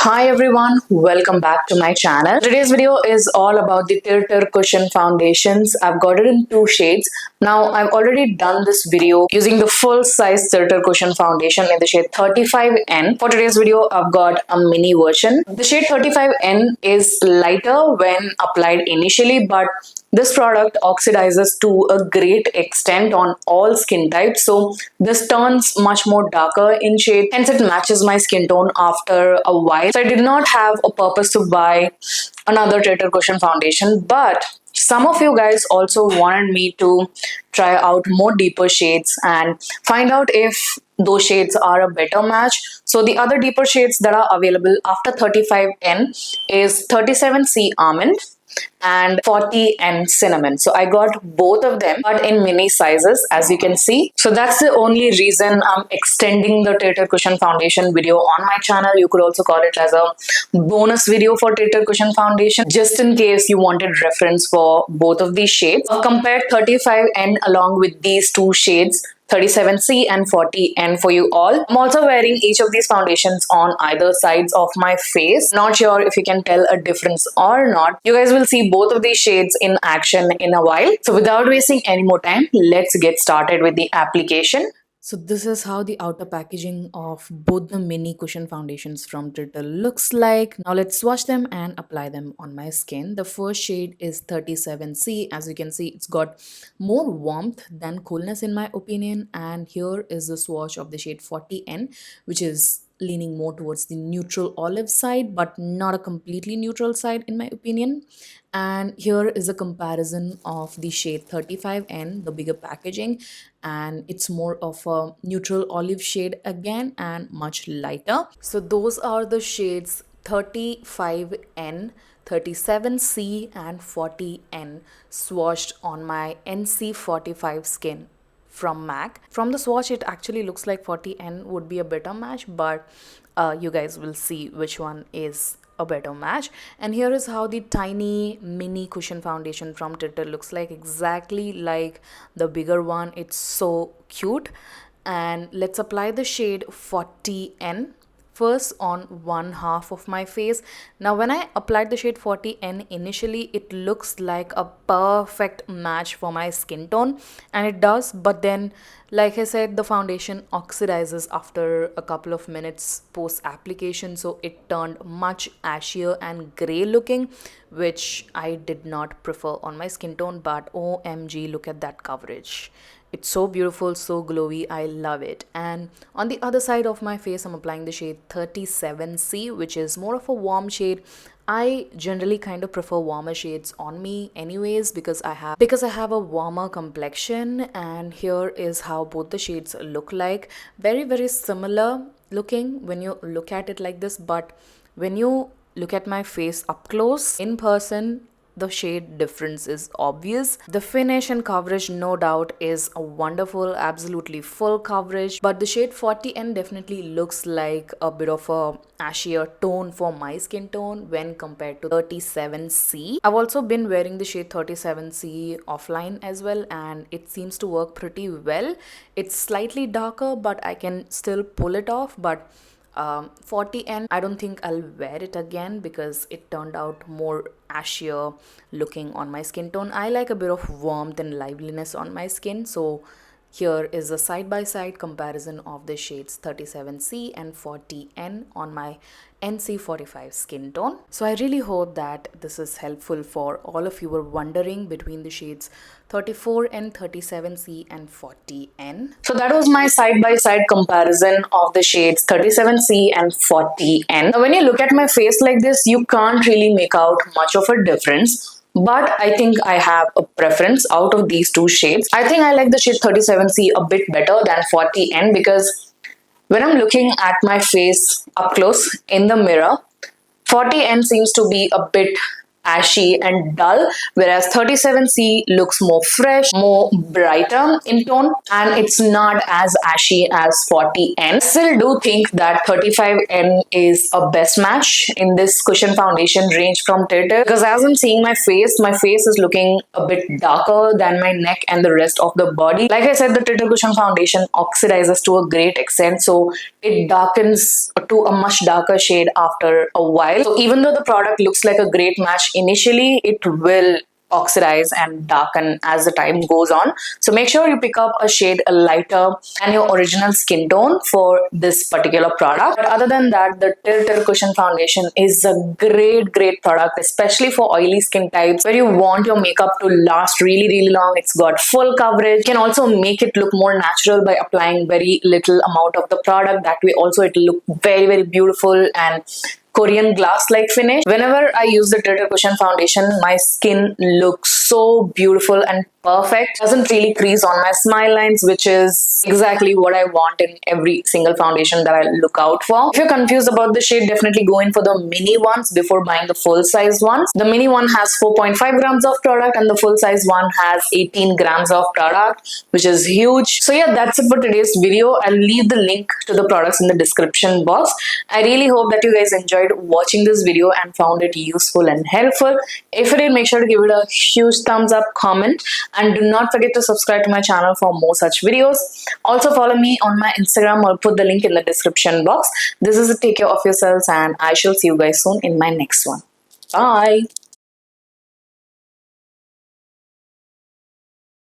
Hi everyone, welcome back to my channel. Today's video is all about the Tirtir Cushion Foundations. I've got it in two shades. Now I've already done this video using the full size Tirtir Cushion Foundation in the shade 35N. For today's video, I've got a mini version. The shade 35N is lighter when applied initially, but this product oxidizes to a great extent on all skin types, so this turns much more darker in shade, hence it matches my skin tone after a while. So I did not have a purpose to buy another Tirtir Cushion foundation, but some of you guys also wanted me to try out more deeper shades and find out if those shades are a better match. So the other deeper shades that are available after 35N is 37C Almond and 40N Cinnamon. So I got both of them, but in mini sizes, as you can see. So that's the only reason I'm extending the Tirtir Cushion Foundation video on my channel. You could also call it as a bonus video for Tirtir Cushion Foundation, just in case you wanted reference for both of these shades. I've compared 35N along with these two shades, 37C and 40N for you all. I'm also wearing each of these foundations on either sides of my face. Not sure if you can tell a difference or not. You guys will see both of these shades in action in a while. So without wasting any more time, let's get started with the application. So this is how the outer packaging of both the mini cushion foundations from Tirtir looks like. Now let's swatch them and apply them on my skin. The first shade is 37C. As you can see, it's got more warmth than coolness in my opinion. And here is the swatch of the shade 40N, which is leaning more towards the neutral olive side, but not a completely neutral side in my opinion. And here is a comparison of the shade 35N, the bigger packaging, and it's more of a neutral olive shade again and much lighter. So those are the shades 35N, 37C and 40N swatched on my NC45 skin from MAC. From the swatch, it actually looks like 40N would be a better match, but you guys will see which one is a better match. And here is how the tiny mini cushion foundation from Tirtir looks like, exactly like the bigger one. It's so cute. And let's apply the shade 40N first on one half of my face. Now when I applied the shade 40N initially, it looks like a perfect match for my skin tone, and it does, but then like I said, the foundation oxidizes after a couple of minutes post application, so it turned much ashier and gray looking, which I did not prefer on my skin tone. But OMG, look at that coverage. It's so beautiful, so glowy. I love it. And on the other side of my face, I'm applying the shade 37C, which is more of a warm shade. I generally kind of prefer warmer shades on me anyways because I have a warmer complexion. And here is how both the shades look like. Very, very similar looking when you look at it like this, but when you look at my face up close in person, the shade difference is obvious. The finish and coverage, no doubt, is a wonderful, absolutely full coverage, but the shade 40N definitely looks like a bit of a ashier tone for my skin tone when compared to 37C. I've also been wearing the shade 37C offline as well, and it seems to work pretty well. It's slightly darker, but I can still pull it off. But 40N, I don't think I'll wear it again because it turned out more ashier looking on my skin tone. I like a bit of warmth and liveliness on my skin, so here is a side-by-side comparison of the shades 37C and 40N on my NC45 skin tone. So I really hope that this is helpful for all of you who are wondering between the shades 34 and 37C and 40N. So that was my side-by-side comparison of the shades 37C and 40N. Now when you look at my face like this, you can't really make out much of a difference. But I think I have a preference out of these two shades. I think I like the shade 37C a bit better than 40N because when I'm looking at my face up close in the mirror, 40N seems to be a bit ashy and dull, whereas 37C looks more fresh, more brighter in tone, and it's not as ashy as 40N. I still do think that 35N is a best match in this cushion foundation range from Tirtir, because as I'm seeing my face is looking a bit darker than my neck and the rest of the body. Like I said, the Tirtir cushion foundation oxidizes to a great extent, so it darkens to a much darker shade after a while. So even though the product looks like a great match initially, it will oxidize and darken as the time goes on. So make sure you pick up a shade lighter than your original skin tone for this particular product. But other than that, the Tirtir Cushion Foundation is a great product, especially for oily skin types where you want your makeup to last really long. It's got full coverage. You can also make it look more natural by applying very little amount of the product. That way also it will look very beautiful and Korean glass-like finish. Whenever I use the Tirtir Cushion Foundation, my skin looks so beautiful and perfect. Doesn't really crease on my smile lines, which is exactly what I want in every single foundation that I look out for. If you're confused about the shade, definitely go in for the mini ones before buying the full-size ones. The mini one has 4.5 grams of product and the full-size one has 18 grams of product, which is huge. So yeah, that's it for today's video. I'll leave the link to the products in the description box. I really hope that you guys enjoyed watching this video and found it useful and helpful. If you did, make sure to give it a huge thumbs up, comment, and do not forget to subscribe to my channel for more such videos. Also follow me on my Instagram. I'll put the link in the description box. This is a take care of yourselves and I shall see you guys soon in my next one. Bye.